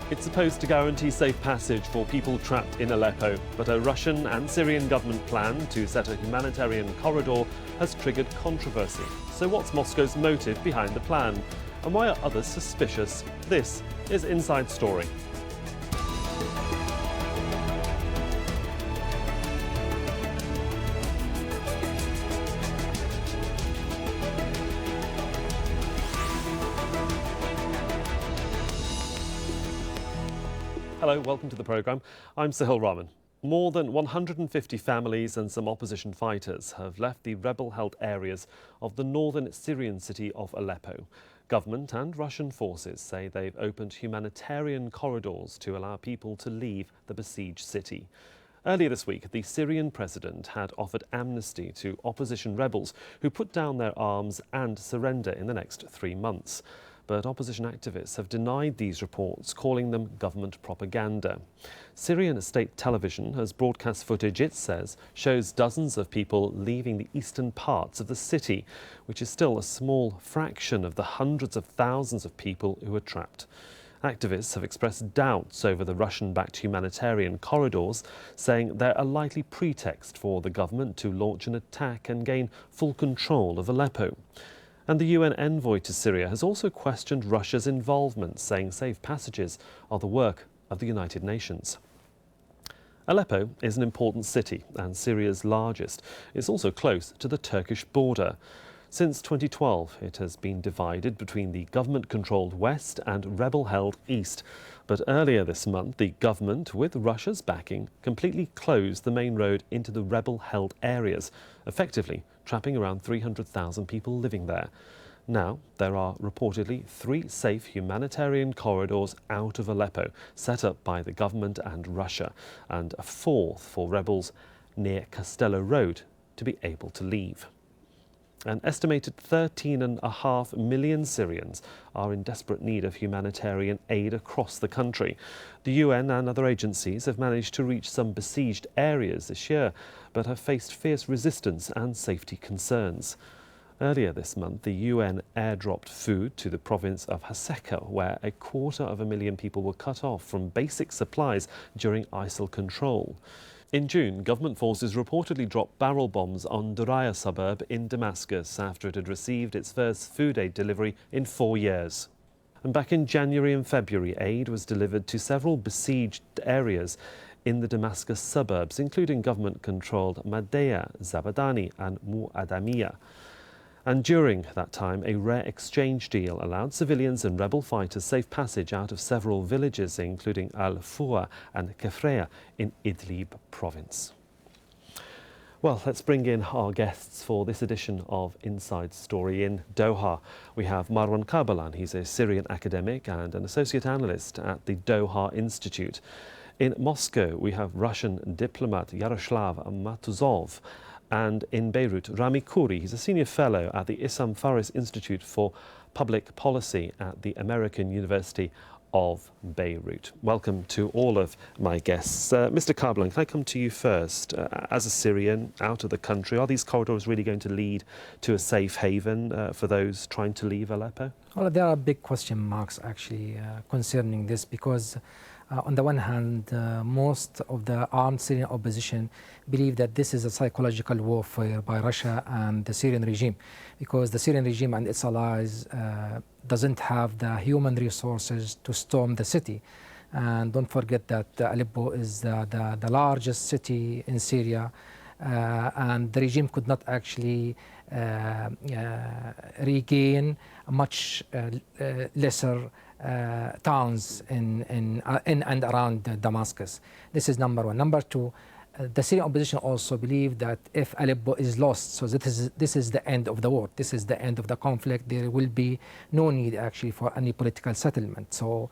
It's supposed to guarantee safe passage for people trapped in Aleppo, but a Russian and Syrian government plan to set a humanitarian corridor has triggered controversy. So what's Moscow's motive behind the plan? And why are others suspicious? This is Inside Story. Hello, welcome to the programme. I'm Sohail Rahman. More than 150 families and some opposition fighters have left the rebel-held areas of the northern Syrian city of Aleppo. Government and Russian forces say they've opened humanitarian corridors to allow people to leave the besieged city. Earlier this week, the Syrian president had offered amnesty to opposition rebels who put down their arms and surrender in the next 3 months. But opposition activists have denied these reports, calling them government propaganda. Syrian state television has broadcast footage, it says, shows dozens of people leaving the eastern parts of the city, which is still a small fraction of the hundreds of thousands of people who are trapped. Activists have expressed doubts over the Russian-backed humanitarian corridors, saying they're a likely pretext for the government to launch an attack and gain full control of Aleppo. And the UN envoy to Syria has also questioned Russia's involvement, saying safe passages are the work of the United Nations. Aleppo is an important city and Syria's largest. It's also close to the Turkish border. Since 2012, it has been divided between the government-controlled west and rebel-held east. But earlier this month, the government, with Russia's backing, completely closed the main road into the rebel-held areas, effectively trapping around 300,000 people living there. Now, there are reportedly 3 safe humanitarian corridors out of Aleppo, set up by the government and Russia, and a 4th for rebels near Castello Road to be able to leave. An estimated 13.5 million Syrians are in desperate need of humanitarian aid across the country. The UN and other agencies have managed to reach some besieged areas this year, but have faced fierce resistance and safety concerns. Earlier this month, the UN airdropped food to the province of Haseka, where 250,000 people were cut off from basic supplies during ISIL control. In June, government forces reportedly dropped barrel bombs on Doha suburb in Damascus after it had received its first food aid delivery in 4 years. And back in January and February, aid was delivered to several besieged areas in the Damascus suburbs, including government-controlled Madea, Zabadani and Mu'adamiya. And during that time, a rare exchange deal allowed civilians and rebel fighters safe passage out of several villages, including Al-Fua and Kefrea in Idlib province. Well, let's bring in our guests for this edition of Inside Story. In Doha, we have Marwan Kabalan. He's a Syrian academic and an associate analyst at the Doha Institute. In Moscow, we have Russian diplomat Vyascheslav Matuzov. And in Beirut, Rami Khouri. He's a senior fellow at the Issam Faris Institute for Public Policy at the American University of Beirut. Welcome to all of my guests. Mr. Kabalan, can I come to you first? As a Syrian out of the country, are these corridors really going to lead to a safe haven for those trying to leave Aleppo? Well, there are big question marks actually concerning this, because on the one hand, most of the armed Syrian opposition believe that this is a psychological warfare by Russia and the Syrian regime, because the Syrian regime and its allies doesn't have the human resources to storm the city. And don't forget that Aleppo is the largest city in Syria, and the regime could not actually regain much lesser towns in and around Damascus. This is number one. Number two, the Syrian opposition also believe that if Aleppo is lost, so this is the end of the war, this is the end of the conflict, there will be no need actually for any political settlement. So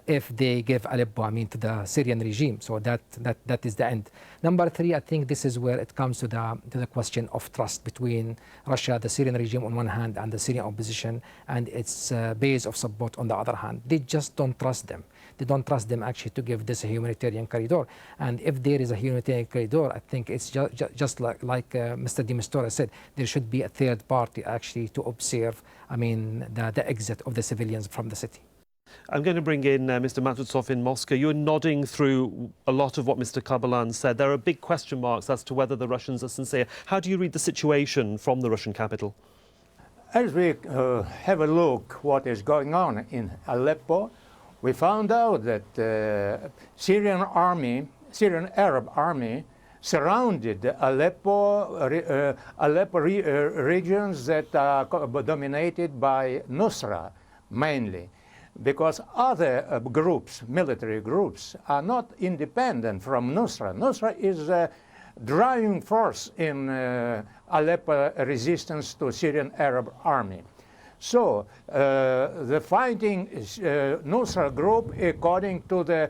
if they give Aleppo, to the Syrian regime, so that is the end. Number three, I think this is where it comes to the question of trust between Russia, the Syrian regime on one hand, and the Syrian opposition and its base of support on the other hand. They just don't trust them. They don't trust them actually to give this a humanitarian corridor. And if there is a humanitarian corridor, I think it's just like Mr. de Mistura said, there should be a third party actually to observe, the exit of the civilians from the city. I'm going to bring in Mr. Matuzov in Moscow. You're nodding through a lot of what Mr. Kabalan said. There are big question marks as to whether the Russians are sincere. How do you read the situation from the Russian capital? As we have a look what is going on in Aleppo, we found out that Syrian Arab army surrounded the Aleppo regions that are dominated by Nusra mainly, because other groups, military groups, are not independent from Nusra. Nusra is a driving force in Aleppo resistance to Syrian Arab army. So the fighting Nusra group according to the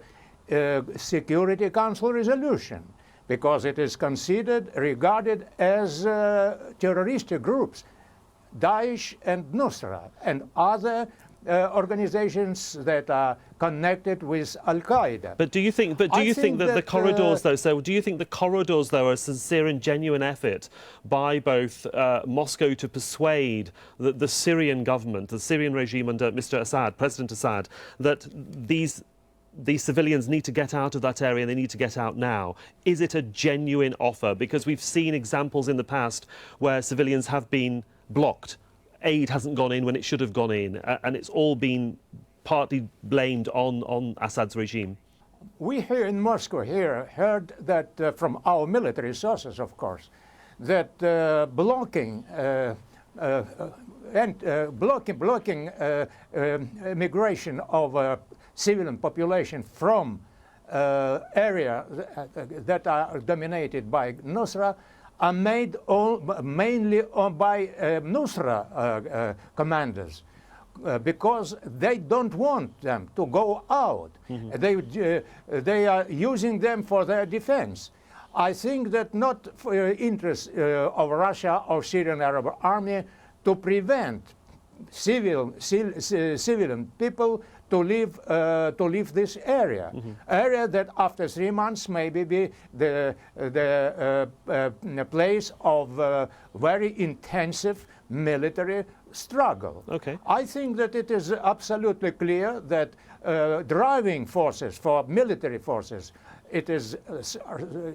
Security Council resolution, because it is regarded as terroristic groups, Daesh and Nusra and other organizations that are connected with Al-Qaeda. But do you think that the corridors, though, so do you think the corridors, though, are a sincere and genuine effort by both Moscow to persuade the Syrian government, the Syrian regime under Mr. Assad, President Assad, that these civilians need to get out of that area and they need to get out now? Is it a genuine offer? Because we've seen examples in the past where civilians have been blocked. Aid hasn't gone in when it should have gone in, and it's all been partly blamed on Assad's regime. We here in Moscow heard that from our military sources, of course, that blocking migration of civilian population from area that are dominated by Nusra are made mainly by Nusra commanders, because they don't want them to go out. Mm-hmm. They are using them for their defense. I think that not for interest of Russia or Syrian Arab army to prevent civilian people to leave this area, area that after 3 months maybe be the place of very intensive military struggle. Okay. I think that it is absolutely clear that driving forces for military forces, it is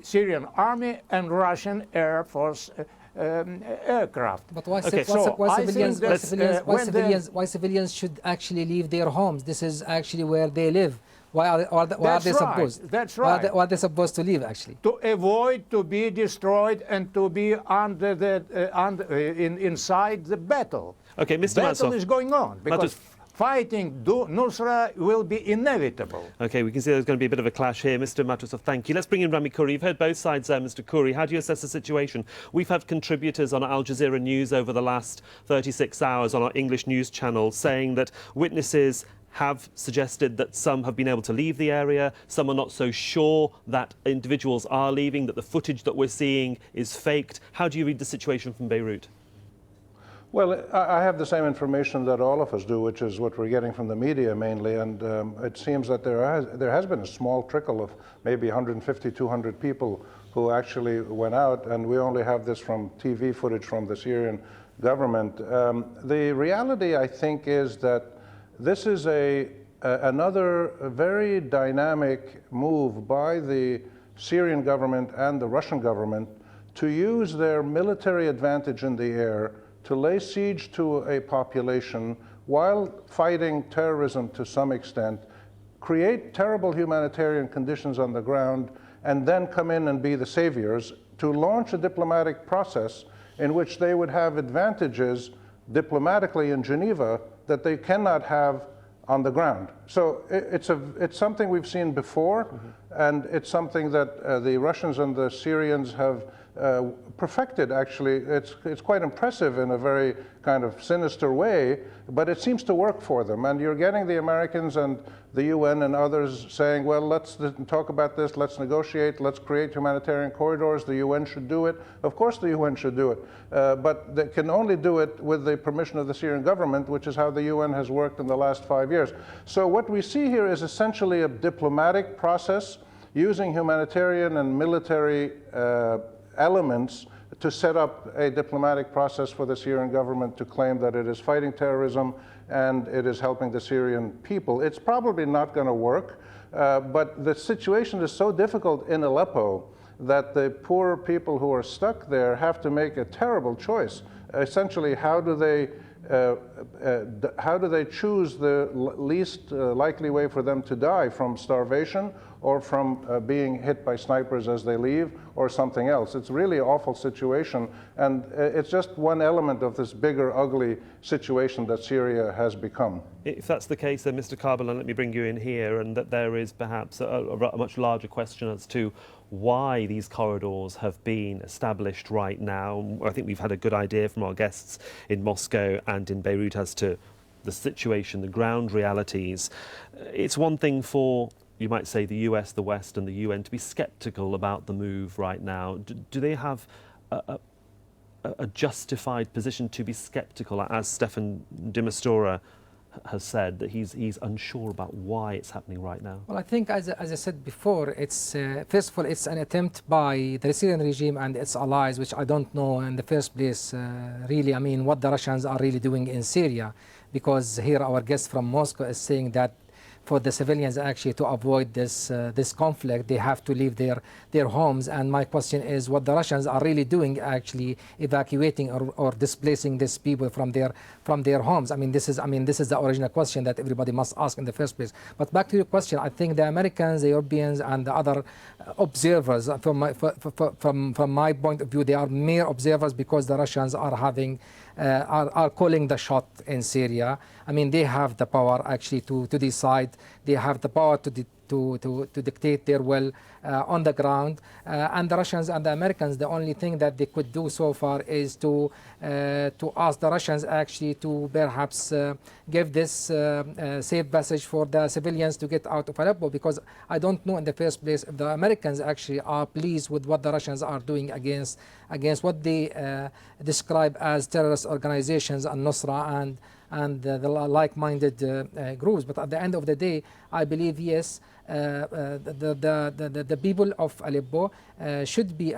Syrian army and Russian Air Force aircraft. But why, Okay. why civilians should actually leave their homes? This is actually where they live. Why are they supposed? That's right. Why are they supposed to leave actually? To avoid to be destroyed and to be under inside the battle. Okay, Mr. Battle Matuzov. is going on because fighting Nusra will be inevitable. Okay, we can see there's going to be a bit of a clash here. Mr. Matuzov, thank you. Let's bring in Rami Khouri. You've heard both sides there, Mr. Khouri. How do you assess the situation? We've had contributors on Al Jazeera News over the last 36 hours on our English news channel saying that witnesses have suggested that some have been able to leave the area, some are not so sure that individuals are leaving, that the footage that we're seeing is faked. How do you read the situation from Beirut? Well, I have the same information that all of us do, which is what we're getting from the media mainly, and it seems that there has been a small trickle of maybe 150, 200 people who actually went out, and we only have this from TV footage from the Syrian government. The reality, I think, is that this is another very dynamic move by the Syrian government and the Russian government to use their military advantage in the air to lay siege to a population while fighting terrorism to some extent, create terrible humanitarian conditions on the ground, and then come in and be the saviors to launch a diplomatic process in which they would have advantages diplomatically in Geneva that they cannot have on the ground. So it's something we've seen before, and it's something that the Russians and the Syrians have perfected, actually. It's quite impressive in a very kind of sinister way, but it seems to work for them. And you're getting the Americans and the UN and others saying, well, let's talk about this, let's negotiate, let's create humanitarian corridors, the UN should do it. Of course the UN should do it, but they can only do it with the permission of the Syrian government, which is how the UN has worked in the last 5 years. So what we see here is essentially a diplomatic process using humanitarian and military elements to set up a diplomatic process for the Syrian government to claim that it is fighting terrorism and it is helping the Syrian people. It's probably not going to work, but the situation is so difficult in Aleppo that the poor people who are stuck there have to make a terrible choice. Essentially, how do they choose the least likely way for them to die, from starvation or from being hit by snipers as they leave or something else? It's really an awful situation, and it's just one element of this bigger, ugly situation that Syria has become. If that's the case, then Mr. Kabalan, let me bring you in here, and that there is perhaps a much larger question as to why these corridors have been established right now. I think we've had a good idea from our guests in Moscow and in Beirut as to the situation, the ground realities. It's one thing for, you might say, the US, the West and the UN to be sceptical about the move right now. Do they have a justified position to be sceptical, as Stefan de Mistura has said, that he's unsure about why it's happening right now? Well, I think, as I said before, it's first of all, it's an attempt by the Syrian regime and its allies, which I don't know in the first place, really, I mean, what the Russians are really doing in Syria, because here our guest from Moscow is saying that for the civilians actually to avoid this conflict, they have to leave their homes. And my question is, what the Russians are really doing, actually evacuating or displacing these people from their homes? I mean, this is the original question that everybody must ask in the first place. But back to your question, I think the Americans, the Europeans, and the other observers, from my point of view, they are mere observers, because the Russians are having are calling the shot in Syria. I mean, they have the power actually to decide. They have the power to dictate their will on the ground. And the Russians and the Americans, the only thing that they could do so far is to ask the Russians actually to perhaps give this safe passage for the civilians to get out of Aleppo, because I don't know in the first place if the Americans actually are pleased with what the Russians are doing against what they describe as terrorist organizations and Nusra and the like-minded groups. But at the end of the day, I believe, yes, the people of Aleppo should be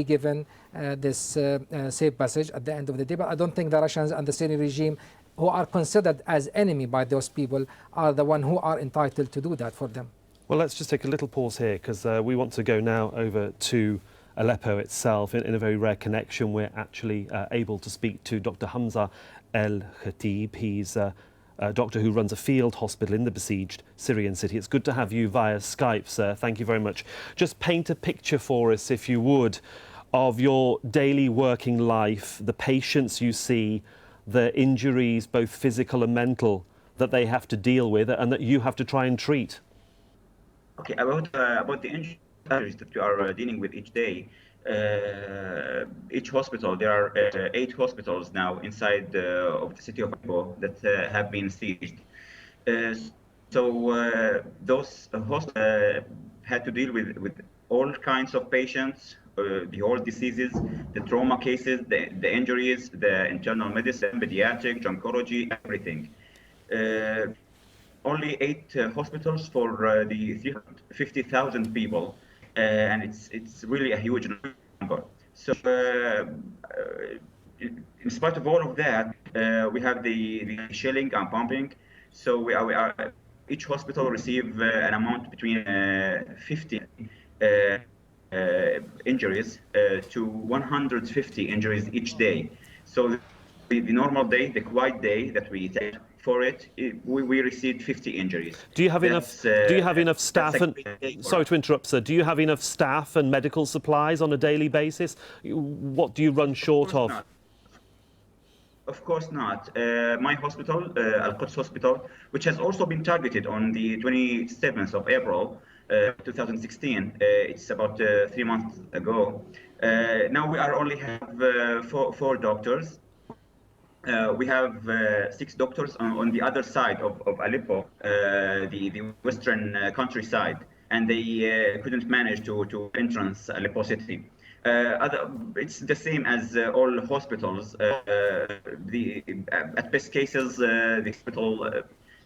given this safe passage at the end of the day. But I don't think the Russians and the Syrian regime, who are considered as enemy by those people, are the one who are entitled to do that for them. Well, let's just take a little pause here, because we want to go now over to Aleppo itself. In a very rare connection, we're actually able to speak to Dr Hamza Khatib. He's a doctor who runs a field hospital in the besieged Syrian city. It's good to have you via Skype, sir. Thank you very much. Just paint a picture for us, if you would, of your daily working life, the patients you see, the injuries, both physical and mental, that they have to deal with and that you have to try and treat. Okay, about the injuries that we are dealing with each day. Each hospital, there are 8 hospitals now inside of the city of Aleppo that have been sieged. So those hospitals had to deal with all kinds of patients, the whole diseases, the trauma cases, the injuries, the internal medicine, pediatric, oncology, everything. Only 8 hospitals for the 350,000 people. And it's really a huge number. So in spite of all of that, we have the shelling and bombing. So we are each hospital receive an amount between 50 injuries to 150 injuries each day. So the normal day, the quiet day that we take for it, we received 50 injuries. Do you have enough? Do you have enough staff? And sorry to interrupt, sir. Do you have enough staff and medical supplies on a daily basis? What do you run short of? Not. Of course not. My hospital, Al-Quds Hospital, which has also been targeted on the 27th of April, 2016. It's about 3 months ago. Now we are only have four doctors. We have 6 doctors on the other side of Aleppo, the western countryside, and they couldn't manage to entrance Aleppo city. It's the same as all hospitals. At best cases, the hospital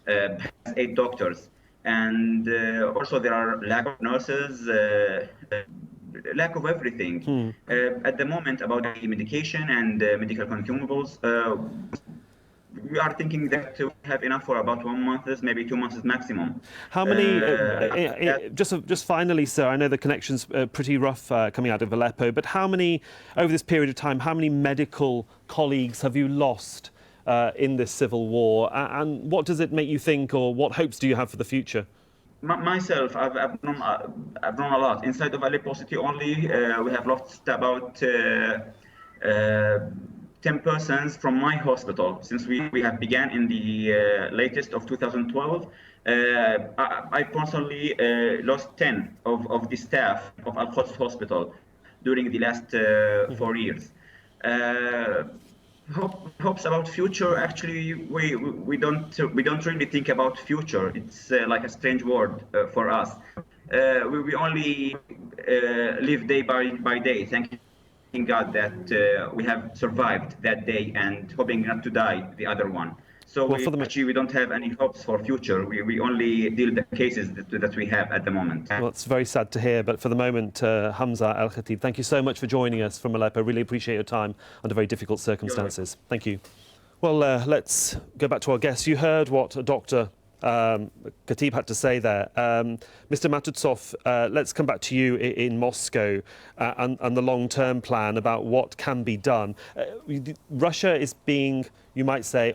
has 8 doctors, and also there are lack of nurses, lack of everything. At the moment, about the medication and medical consumables, we are thinking that we have enough for about 1 month, maybe 2 months maximum. How many, just finally, sir, I know the connection's pretty rough coming out of Aleppo, but how many, over this period of time, how many medical colleagues have you lost in this civil war? And what does it make you think, or what hopes do you have for the future? Myself, I've known a lot. Inside of Aleppo city only, we have lost about 10 persons from my hospital since we have began in the latest of 2012. I personally lost 10 of the staff of Al-Quds hospital during the last 4 years. Hopes about future, actually we don't really think about future. It's like a strange word for us. We only live day by day, thanking God that we have survived that day and hoping not to die the other one. So actually we don't have any hopes for future. We only deal with the cases that we have at the moment. Well, it's very sad to hear, but for the moment, Hamza Al-Khatib, thank you so much for joining us from Aleppo. Really appreciate your time under very difficult circumstances. Thank you. Well, let's go back to our guests. You heard what Dr Khatib had to say there. Mr. Matuzov, let's come back to you in Moscow and the long-term plan about what can be done. Russia is being, you might say,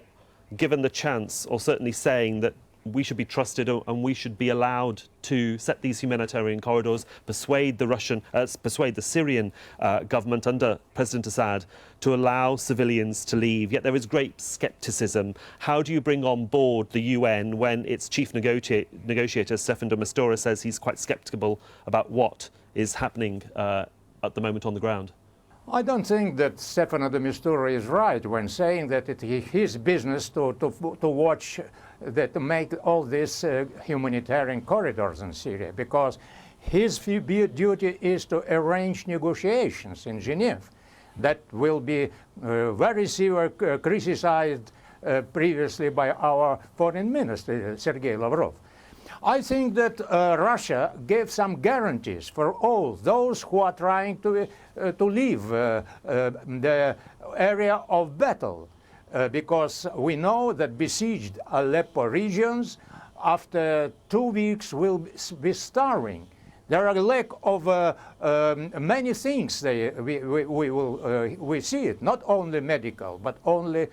given the chance, or certainly saying that we should be trusted and we should be allowed to set these humanitarian corridors, persuade the Syrian government under President Assad to allow civilians to leave. Yet there is great scepticism. How do you bring on board the UN when its chief negotiator, Staffan de Mistura, says he's quite sceptical about what is happening at the moment on the ground? I don't think that Staffan de Mistura is right when saying that it is his business to watch, to make all these humanitarian corridors in Syria, because his duty is to arrange negotiations in Geneva that will be very severe criticized previously by our foreign minister, Sergei Lavrov. I think that Russia gave some guarantees for all those who are trying to leave the area of battle, because we know that besieged Aleppo regions after 2 weeks will be starving. There are a lack of many things. We see it, not only medical, but only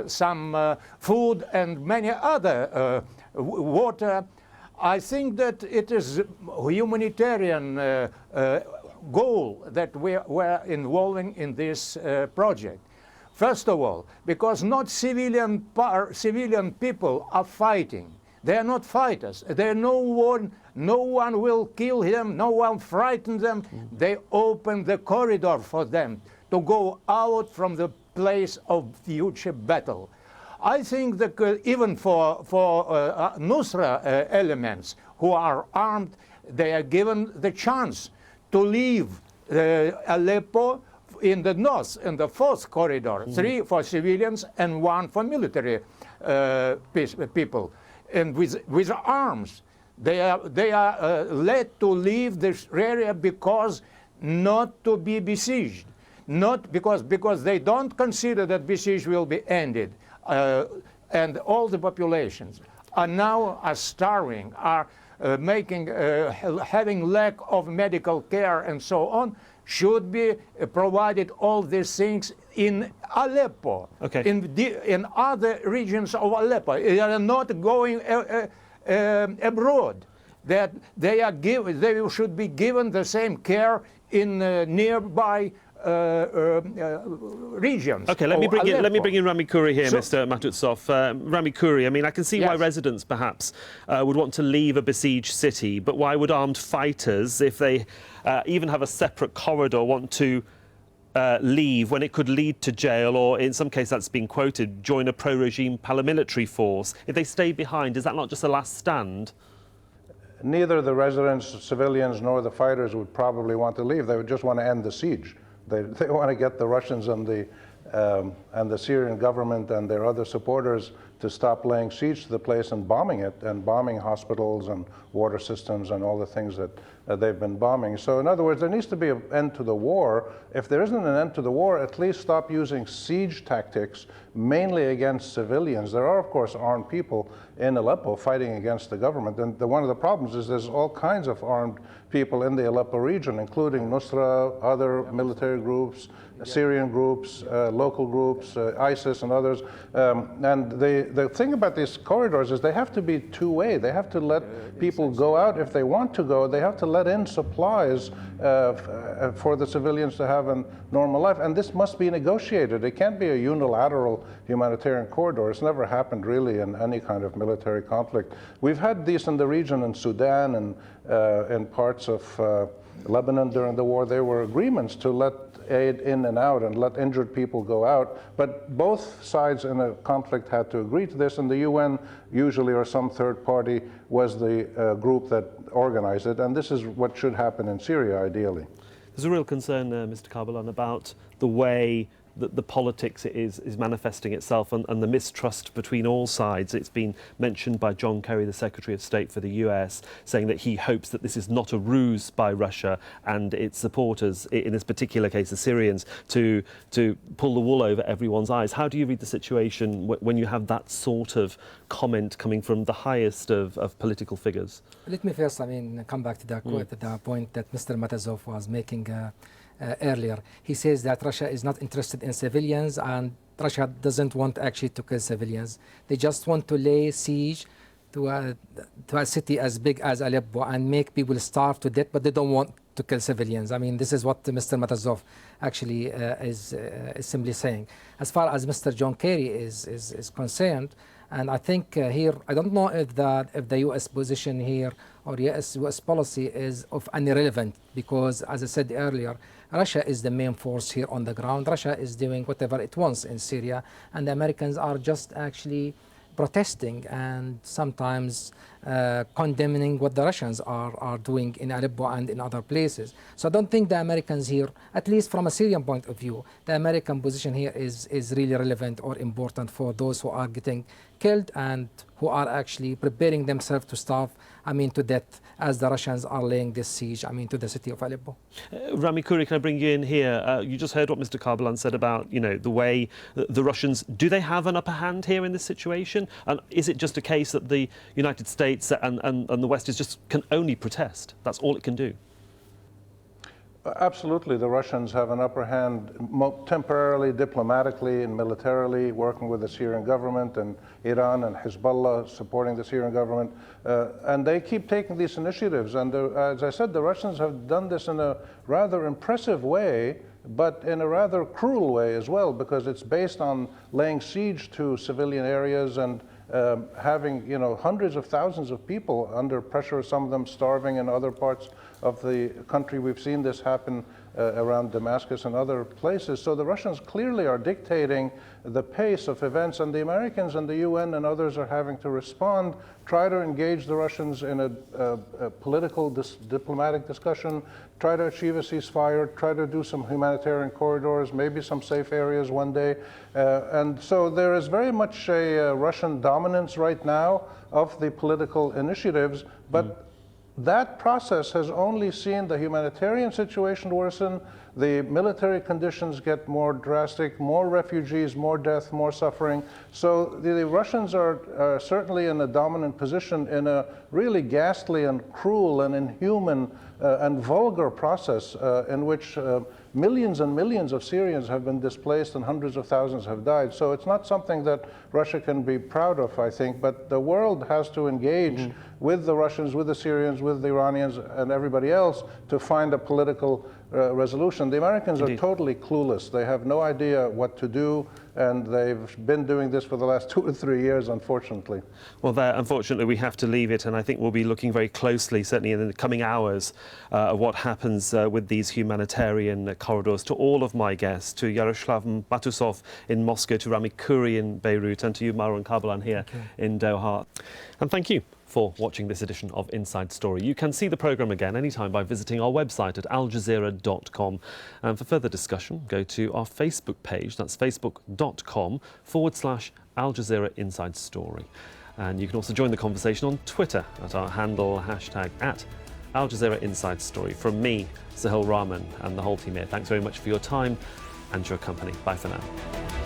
some food and many other water. I think that it is a humanitarian goal that we're involving in this project. First of all, because not civilian people are fighting. They are not fighters. No one will kill them, no one frighten them. They open the corridor for them to go out from the place of future battle. I think that even for Nusra elements who are armed, they are given the chance to leave Aleppo in the north, in the fourth corridor, 3 for civilians and 1 for military people. And with arms, they are led to leave this area because not to be besieged, not because they don't consider that besiege will be ended. And all the populations are now starving, are having lack of medical care and so on, should be provided all these things in Aleppo, in other regions of Aleppo. They are not going abroad. That they should be given the same care in nearby regions. Okay, let me bring in Rami Khouri here, Mr. Matuzov. Rami Khouri, I mean, I can see why residents perhaps would want to leave a besieged city, but why would armed fighters, if they even have a separate corridor, want to leave when it could lead to jail, or in some cases that's been quoted, join a pro-regime paramilitary force? If they stay behind, is that not just a last stand? Neither the residents, civilians, nor the fighters would probably want to leave. They would just want to end the siege. They want to get the Russians and the Syrian government and their other supporters to stop laying siege to the place and bombing it, and bombing hospitals and water systems and all the things that they've been bombing. So in other words, there needs to be an end to the war. If there isn't an end to the war, at least stop using siege tactics, mainly against civilians. There are, of course, armed people in Aleppo fighting against the government. And one of the problems is there's all kinds of armed people in the Aleppo region, including Nusra, other military groups, Syrian groups, local groups, ISIS and others. And the thing about these corridors is they have to be two-way. They have to let people go out if they want to go. They have to let in supplies for the civilians to have a normal life. And this must be negotiated. It can't be a unilateral humanitarian corridor. It's never happened really in any kind of military conflict. We've had these in the region in Sudan and in parts of Lebanon during the war. There were agreements to let aid in and out and let injured people go out, but both sides in a conflict had to agree to this, and the UN usually, or some third party, was the group that organized it, and this is what should happen in Syria ideally. There's a real concern, Mr. Kabalan, about the way that the politics is manifesting itself and the mistrust between all sides. It's been mentioned by John Kerry, the Secretary of State for the US, saying that he hopes that this is not a ruse by Russia and its supporters, in this particular case the Syrians, to pull the wool over everyone's eyes. How do you read the situation when you have that sort of comment coming from the highest of political figures? Let me first, come back to the point that Mr. Matuzov was making earlier. He says that Russia is not interested in civilians and Russia doesn't want actually to kill civilians. They just want to lay siege to a city as big as Aleppo and make people starve to death, but they don't want to kill civilians. This is what Mr. Matuzov actually is simply saying. As far as Mr. John Kerry is concerned, and I think here, I don't know if the U.S. position here or U.S. policy is of any relevant, because as I said earlier, Russia is the main force here on the ground. Russia is doing whatever it wants in Syria, and the Americans are just actually protesting and sometimes condemning what the Russians are doing in Aleppo and in other places. So I don't think the Americans here, at least from a Syrian point of view, the American position here is really relevant or important for those who are getting killed and who are actually preparing themselves to starve, to death, as the Russians are laying this siege, to the city of Aleppo. Rami, Khouri, can I bring you in here? You just heard what Mr. Kabalan said about, the way the Russians, do they have an upper hand here in this situation? And is it just a case that the United States and the West can only protest? That's all it can do? Absolutely, the Russians have an upper hand temporarily, diplomatically and militarily, working with the Syrian government and Iran and Hezbollah supporting the Syrian government. And they keep taking these initiatives. And as I said, the Russians have done this in a rather impressive way, but in a rather cruel way as well, because it's based on laying siege to civilian areas and having hundreds of thousands of people under pressure, some of them starving in other parts of the country. We've seen this happen around Damascus and other places. So the Russians clearly are dictating the pace of events, and the Americans and the UN and others are having to respond, try to engage the Russians in a political, diplomatic discussion, try to achieve a ceasefire, try to do some humanitarian corridors, maybe some safe areas one day. And so there is very much a Russian dominance right now of the political initiatives, but that process has only seen the humanitarian situation worsen, the military conditions get more drastic, more refugees, more death, more suffering. So the Russians are certainly in a dominant position in a really ghastly and cruel and inhuman and vulgar process in which millions and millions of Syrians have been displaced and hundreds of thousands have died. So it's not something that Russia can be proud of, I think, but the world has to engage with the Russians, with the Syrians, with the Iranians and everybody else to find a political resolution. The Americans are totally clueless. They have no idea what to do, and they've been doing this for the last 2 or 3 years, unfortunately. Well, unfortunately, we have to leave it, and I think we'll be looking very closely, certainly in the coming hours, at what happens with these humanitarian corridors. To all of my guests, to Vyascheslav Matuzov in Moscow, to Rami Khouri in Beirut, and to you, Marwan Kabalan, here in Doha. And thank you for watching this edition of Inside Story. You can see the programme again anytime by visiting our website at aljazeera.com. And for further discussion, go to our Facebook page. That's facebook.com/ Al Jazeera Inside Story. And you can also join the conversation on Twitter at our handle #at Al Jazeera Inside Story. From me, Sohail Rahman, and the whole team here, thanks very much for your time and your company. Bye for now.